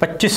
25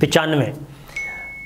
95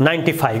95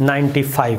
95।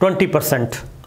20%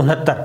69।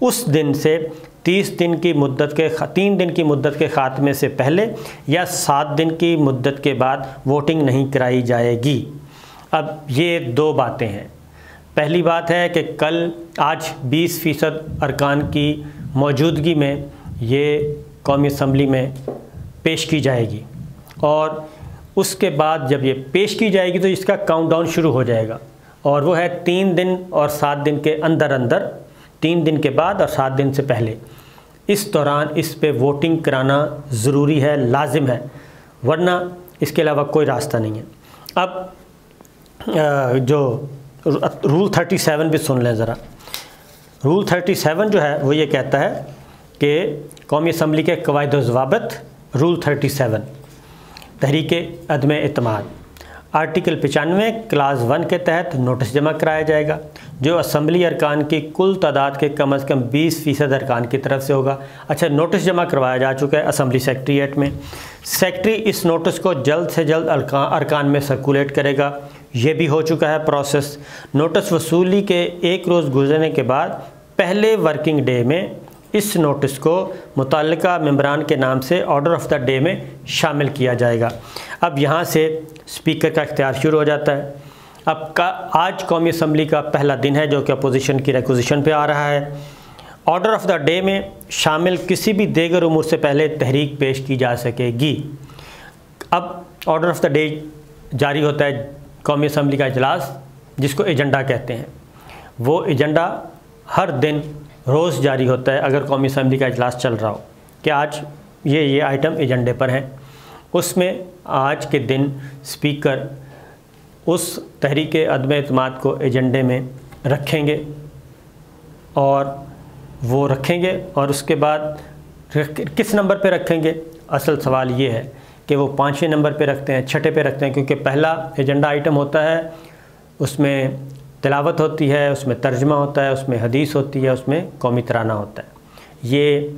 اس دن سے 3 دن کی مدت کے خاتمے سے پہلے یا 7 دن کی مدت کے بعد ووٹنگ نہیں کرائی جائے گی۔ اب یہ 2 باتیں ہیں۔ پہلی بات ہے کہ آج 20% ارکان کی موجودگی میں یہ قومی اسمبلی میں پیش کی جائے گی، اور اس کے بعد جب یہ پیش کی جائے گی تو اس کا کاؤنٹ ڈاؤن شروع ہو جائے گا، اور وہ ہے 3 دن اور 7 دن کے اندر 3 دن کے بعد اور 7 دن سے پہلے۔ اس دوران اس پہ ووٹنگ کرانا ضروری ہے، لازم ہے، ورنہ اس کے علاوہ کوئی راستہ نہیں ہے۔ اب جو رول 37 بھی سن لیں ذرا۔ رول 37 جو ہے وہ یہ کہتا ہے کہ قومی اسمبلی کے قواعد و ضوابط، رول 37 تحریک عدم اعتماد، آرٹیکل 95 کلاس 1 کے تحت نوٹس جمع کرایا جائے گا، جو اسمبلی ارکان کی کل تعداد کے کم از کم 20% ارکان کی طرف سے ہوگا۔ اچھا، نوٹس جمع کروایا جا چکا ہے اسمبلی سیکریٹریٹ میں۔ سیکریٹری اس نوٹس کو جلد سے جلد ارکان میں سرکولیٹ کرے گا، یہ بھی ہو چکا ہے پروسیس۔ نوٹس وصولی کے 1 روز گزرنے کے بعد پہلے ورکنگ ڈے میں اس نوٹس کو متعلقہ ممبران کے نام سے آرڈر آف دا ڈے میں شامل کیا جائے گا۔ اب یہاں سے اسپیکر کا اختیار شروع ہو جاتا ہے۔ آج قومی اسمبلی کا پہلا دن ہے جو کہ اپوزیشن کی ریکوزیشن پہ آ رہا ہے۔ آرڈر آف دا ڈے میں شامل کسی بھی دیگر امور سے پہلے تحریک پیش کی جا سکے گی۔ اب آرڈر آف دا ڈے جاری ہوتا ہے قومی اسمبلی کا اجلاس، جس کو ایجنڈا کہتے ہیں۔ وہ ایجنڈا ہر دن روز جاری ہوتا ہے اگر قومی اسمبلی کا اجلاس چل رہا ہو، کہ آج یہ آئٹم ایجنڈے پر ہیں۔ اس میں آج کے دن اسپیکر اس تحریک عدم اعتماد کو ایجنڈے میں رکھیں گے، اور اس کے بعد کس نمبر پہ رکھیں گے؟ اصل سوال یہ ہے کہ وہ 5ویں نمبر پہ رکھتے ہیں، 6 پہ رکھتے ہیں، کیونکہ پہلا ایجنڈا آئٹم ہوتا ہے، اس میں تلاوت ہوتی ہے، اس میں ترجمہ ہوتا ہے، اس میں حدیث ہوتی ہے، اس میں قومی ترانہ ہوتا ہے۔ یہ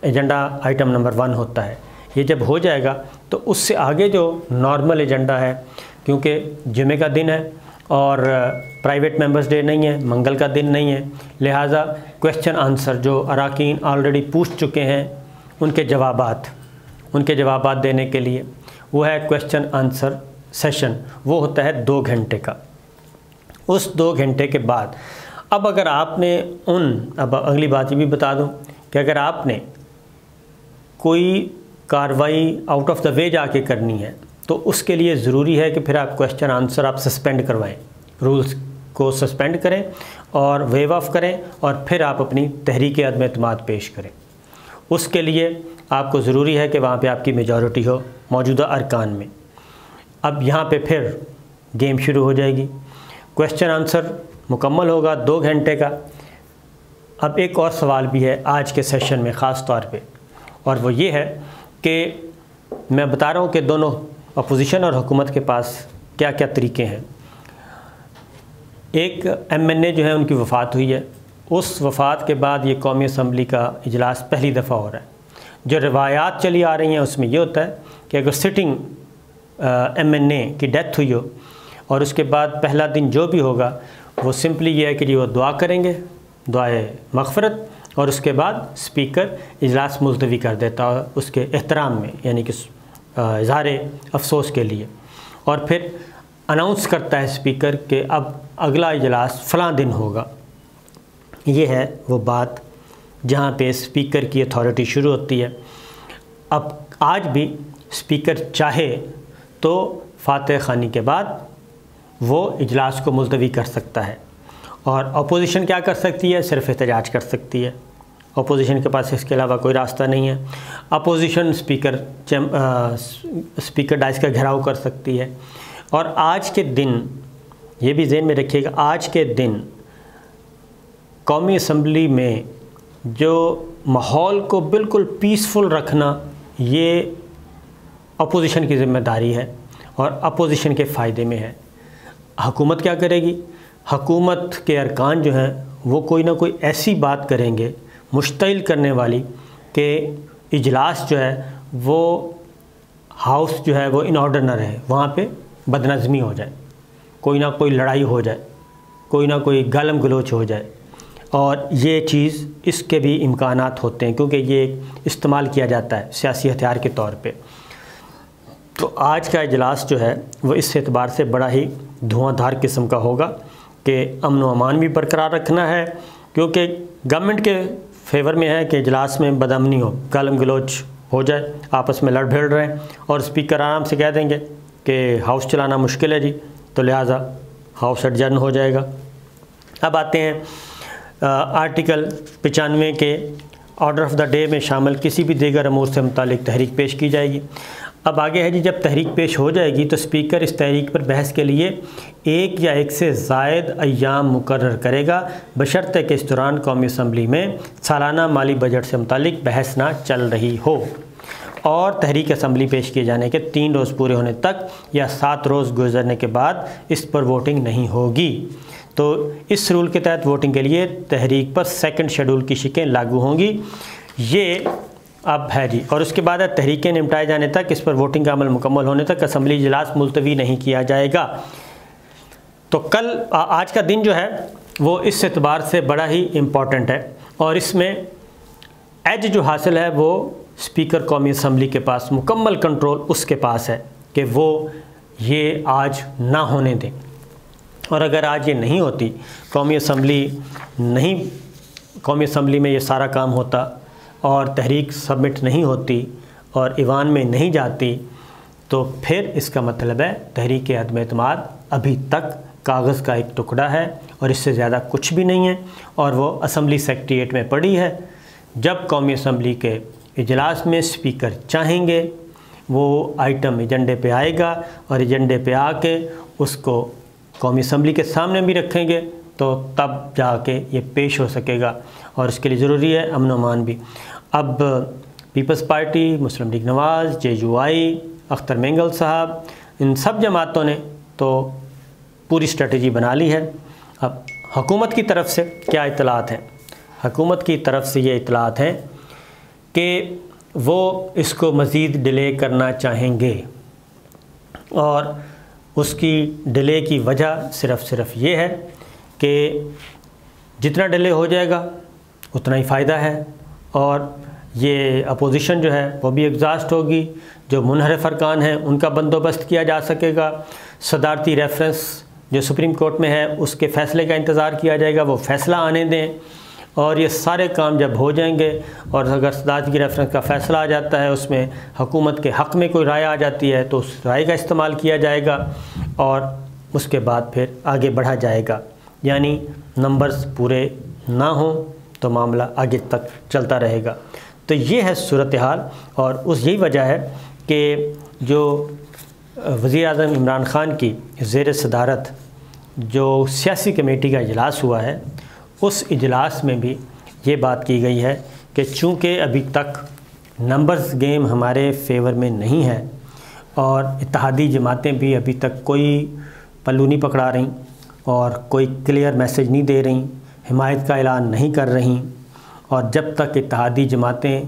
ایجنڈا آئٹم نمبر 1 ہوتا ہے۔ یہ جب ہو جائے گا تو اس سے آگے جو نارمل ایجنڈا ہے، کیونکہ جمعہ کا دن ہے اور پرائیویٹ ممبرز ڈے نہیں ہے، منگل کا دن نہیں ہے، لہٰذا کویسچن آنسر جو اراکین آلریڈی پوچھ چکے ہیں ان کے جوابات دینے کے لیے، وہ ہے کویسچن آنسر سیشن، وہ ہوتا ہے 2 گھنٹے کا۔ اس 2 گھنٹے کے بعد اب اگر آپ نے اب اگلی بات یہ بھی بتا دوں کہ اگر آپ نے کوئی کارروائی آؤٹ آف دا وے جا کے کرنی ہے تو اس کے لیے ضروری ہے کہ پھر آپ کویسچن آنسر آپ سسپینڈ کروائیں، رولز کو سسپینڈ کریں اور ویو آف کریں، اور پھر آپ اپنی تحریک عدم اعتماد پیش کریں۔ اس کے لیے آپ کو ضروری ہے کہ وہاں پہ آپ کی میجورٹی ہو موجودہ ارکان میں۔ اب یہاں پہ پھر گیم شروع ہو جائے گی، کویسچن آنسر مکمل ہوگا 2 گھنٹے کا۔ اب ایک اور سوال بھی ہے آج کے سیشن میں خاص طور پہ، اور وہ یہ ہے کہ میں بتا رہا ہوں کہ دونوں اپوزیشن اور حکومت کے پاس کیا کیا طریقے ہیں۔ ایک MNA جو ہے ان کی وفات ہوئی ہے، اس وفات کے بعد یہ قومی اسمبلی کا اجلاس پہلی دفعہ ہو رہا ہے۔ جو روایات چلی آ رہی ہیں اس میں یہ ہوتا ہے کہ اگر سٹنگ MNA کی ڈیتھ ہوئی ہو اور اس کے بعد پہلا دن جو بھی ہوگا وہ سمپلی یہ ہے کہ وہ دعا کریں گے، دعائے مغفرت، اور اس کے بعد اسپیکر اجلاس ملتوی کر دیتا ہے اس کے احترام میں، یعنی کہ اظہار افسوس کے لیے، اور پھر اناؤنس کرتا ہے اسپیکر کہ اب اگلا اجلاس فلاں دن ہوگا۔ یہ ہے وہ بات جہاں پہ اسپیکر کی اتھارٹی شروع ہوتی ہے۔ اب آج بھی اسپیکر چاہے تو فاتح خوانی کے بعد وہ اجلاس کو ملتوی کر سکتا ہے، اور اپوزیشن کیا کر سکتی ہے؟ صرف احتجاج کر سکتی ہے۔ اپوزیشن کے پاس اس کے علاوہ کوئی راستہ نہیں ہے۔ اپوزیشن اسپیکر ڈائس کا گھیراؤ کر سکتی ہے۔ اور آج کے دن یہ بھی ذہن میں رکھیے گا، آج کے دن قومی اسمبلی میں جو ماحول کو بالکل پیسفل رکھنا یہ اپوزیشن کی ذمہ داری ہے اور اپوزیشن کے فائدے میں ہے۔ حکومت کیا کرے گی؟ حکومت کے ارکان جو ہیں وہ کوئی نہ کوئی ایسی بات کریں گے مشتعل کرنے والی کہ اجلاس جو ہے وہ ہاؤس جو ہے وہ ان آرڈر نہ رہے، وہاں پہ بدنظمی ہو جائے، کوئی نہ کوئی لڑائی ہو جائے، کوئی نہ کوئی گالم گلوچ ہو جائے۔ اور یہ چیز اس کے بھی امکانات ہوتے ہیں کیونکہ یہ استعمال کیا جاتا ہے سیاسی ہتھیار کے طور پہ۔ تو آج کا اجلاس جو ہے وہ اس اعتبار سے بڑا ہی دھواں دھار قسم کا ہوگا کہ امن و امان بھی برقرار رکھنا ہے، کیونکہ گورنمنٹ کے فیور میں ہے کہ اجلاس میں بدامنی ہو، گالم گلوچ ہو جائے، آپس میں لڑ بھیڑ رہے ہیں، اور اسپیکر آرام سے کہہ دیں گے کہ ہاؤس چلانا مشکل ہے جی، تو لہٰذا ہاؤس ایڈجرن ہو جائے گا۔ اب آتے ہیں آرٹیکل 95 کے آرڈر آف دا ڈے میں شامل کسی بھی دیگر امور سے متعلق تحریک پیش کی جائے گی۔ اب آگے ہے جی، جب تحریک پیش ہو جائے گی تو اسپیکر اس تحریک پر بحث کے لیے ایک یا ایک سے زائد ایام مقرر کرے گا، بشرطے کہ اس دوران قومی اسمبلی میں سالانہ مالی بجٹ سے متعلق بحث نہ چل رہی ہو، اور تحریک اسمبلی پیش کیے جانے کے 3 روز پورے ہونے تک یا 7 روز گزرنے کے بعد اس پر ووٹنگ نہیں ہوگی۔ تو اس رول کے تحت ووٹنگ کے لیے تحریک پر سیکنڈ شیڈول کی شقیں لاگو ہوں گی۔ یہ اب ہے جی، اور اس کے بعد تحریکیں نمٹائے جانے تک، اس پر ووٹنگ کا عمل مکمل ہونے تک اسمبلی اجلاس ملتوی نہیں کیا جائے گا۔ تو آج کا دن جو ہے وہ اس اعتبار سے بڑا ہی امپورٹنٹ ہے، اور اس میں ایج جو حاصل ہے وہ اسپیکر قومی اسمبلی کے پاس مکمل کنٹرول اس کے پاس ہے کہ وہ یہ آج نہ ہونے دیں، اور اگر آج یہ نہیں ہوتی، قومی اسمبلی میں یہ سارا کام ہوتا اور تحریک سبمٹ نہیں ہوتی اور ایوان میں نہیں جاتی، تو پھر اس کا مطلب ہے تحریک عدم اعتماد ابھی تک کاغذ کا ایک ٹکڑا ہے اور اس سے زیادہ کچھ بھی نہیں ہے، اور وہ اسمبلی سیکریٹریٹ میں پڑی ہے۔ جب قومی اسمبلی کے اجلاس میں اسپیکر چاہیں گے وہ آئٹم ایجنڈے پہ آئے گا، اور ایجنڈے پہ آ کے اس کو قومی اسمبلی کے سامنے بھی رکھیں گے، تو تب جا کے یہ پیش ہو سکے گا، اور اس کے لیے ضروری ہے امن و امان بھی۔ اب پیپلز پارٹی، مسلم لیگ نواز، JUI، اختر مینگل صاحب، ان سب جماعتوں نے تو پوری اسٹریٹجی بنا لی ہے۔ اب حکومت کی طرف سے کیا اطلاعات ہیں؟ حکومت کی طرف سے یہ اطلاعات ہیں کہ وہ اس کو مزید ڈیلے کرنا چاہیں گے، اور اس کی ڈیلے کی وجہ صرف یہ ہے کہ جتنا ڈیلے ہو جائے گا اتنا ہی فائدہ ہے، اور یہ اپوزیشن جو ہے وہ بھی ایگزاسٹ ہوگی، جو منحرف ارکان ہیں ان کا بندوبست کیا جا سکے گا، صدارتی ریفرنس جو سپریم کورٹ میں ہے اس کے فیصلے کا انتظار کیا جائے گا، وہ فیصلہ آنے دیں، اور یہ سارے کام جب ہو جائیں گے، اور اگر صدارتی ریفرنس کا فیصلہ آ جاتا ہے، اس میں حکومت کے حق میں کوئی رائے آ جاتی ہے تو اس رائے کا استعمال کیا جائے گا، اور اس کے بعد پھر آگے بڑھا جائے گا۔ یعنی نمبرز پورے نہ ہوں تو معاملہ آگے تک چلتا رہے گا۔ تو یہ ہے صورتحال، اور یہی وجہ ہے کہ جو وزیر اعظم عمران خان کی زیر صدارت جو سیاسی کمیٹی کا اجلاس ہوا ہے، اس اجلاس میں بھی یہ بات کی گئی ہے کہ چونکہ ابھی تک نمبرز گیم ہمارے فیور میں نہیں ہے، اور اتحادی جماعتیں بھی ابھی تک کوئی پلو نہیں پکڑا رہیں اور کوئی کلیئر میسج نہیں دے رہیں، حمایت کا اعلان نہیں کر رہیں، اور جب تک اتحادی جماعتیں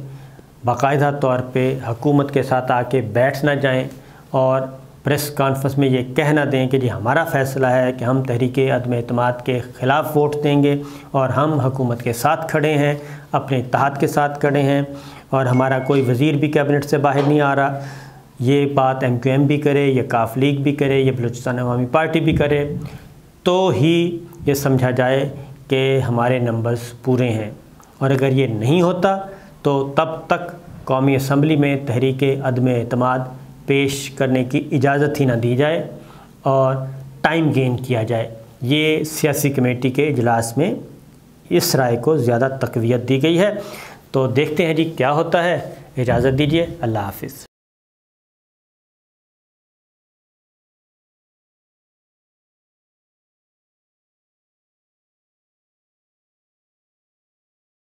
باقاعدہ طور پہ حکومت کے ساتھ آ کے بیٹھ نہ جائیں اور پریس کانفرنس میں یہ کہہ نہ دیں کہ جی ہمارا فیصلہ ہے کہ ہم تحریک عدم اعتماد کے خلاف ووٹ دیں گے، اور ہم حکومت کے ساتھ کھڑے ہیں، اپنے اتحاد کے ساتھ کھڑے ہیں، اور ہمارا کوئی وزیر بھی کیبنٹ سے باہر نہیں آ رہا، یہ بات MQM بھی کرے، یہ کاف لیگ بھی کرے، یہ بلوچستان عوامی پارٹی بھی کرے، تو ہی یہ سمجھا جائے کہ ہمارے نمبرز پورے ہیں۔ اور اگر یہ نہیں ہوتا تو تب تک قومی اسمبلی میں تحریک عدم اعتماد پیش کرنے کی اجازت ہی نہ دی جائے اور ٹائم گین کیا جائے۔ یہ سیاسی کمیٹی کے اجلاس میں اس رائے کو زیادہ تقویت دی گئی ہے۔ تو دیکھتے ہیں جی کیا ہوتا ہے۔ اجازت دیجیے، اللہ حافظ۔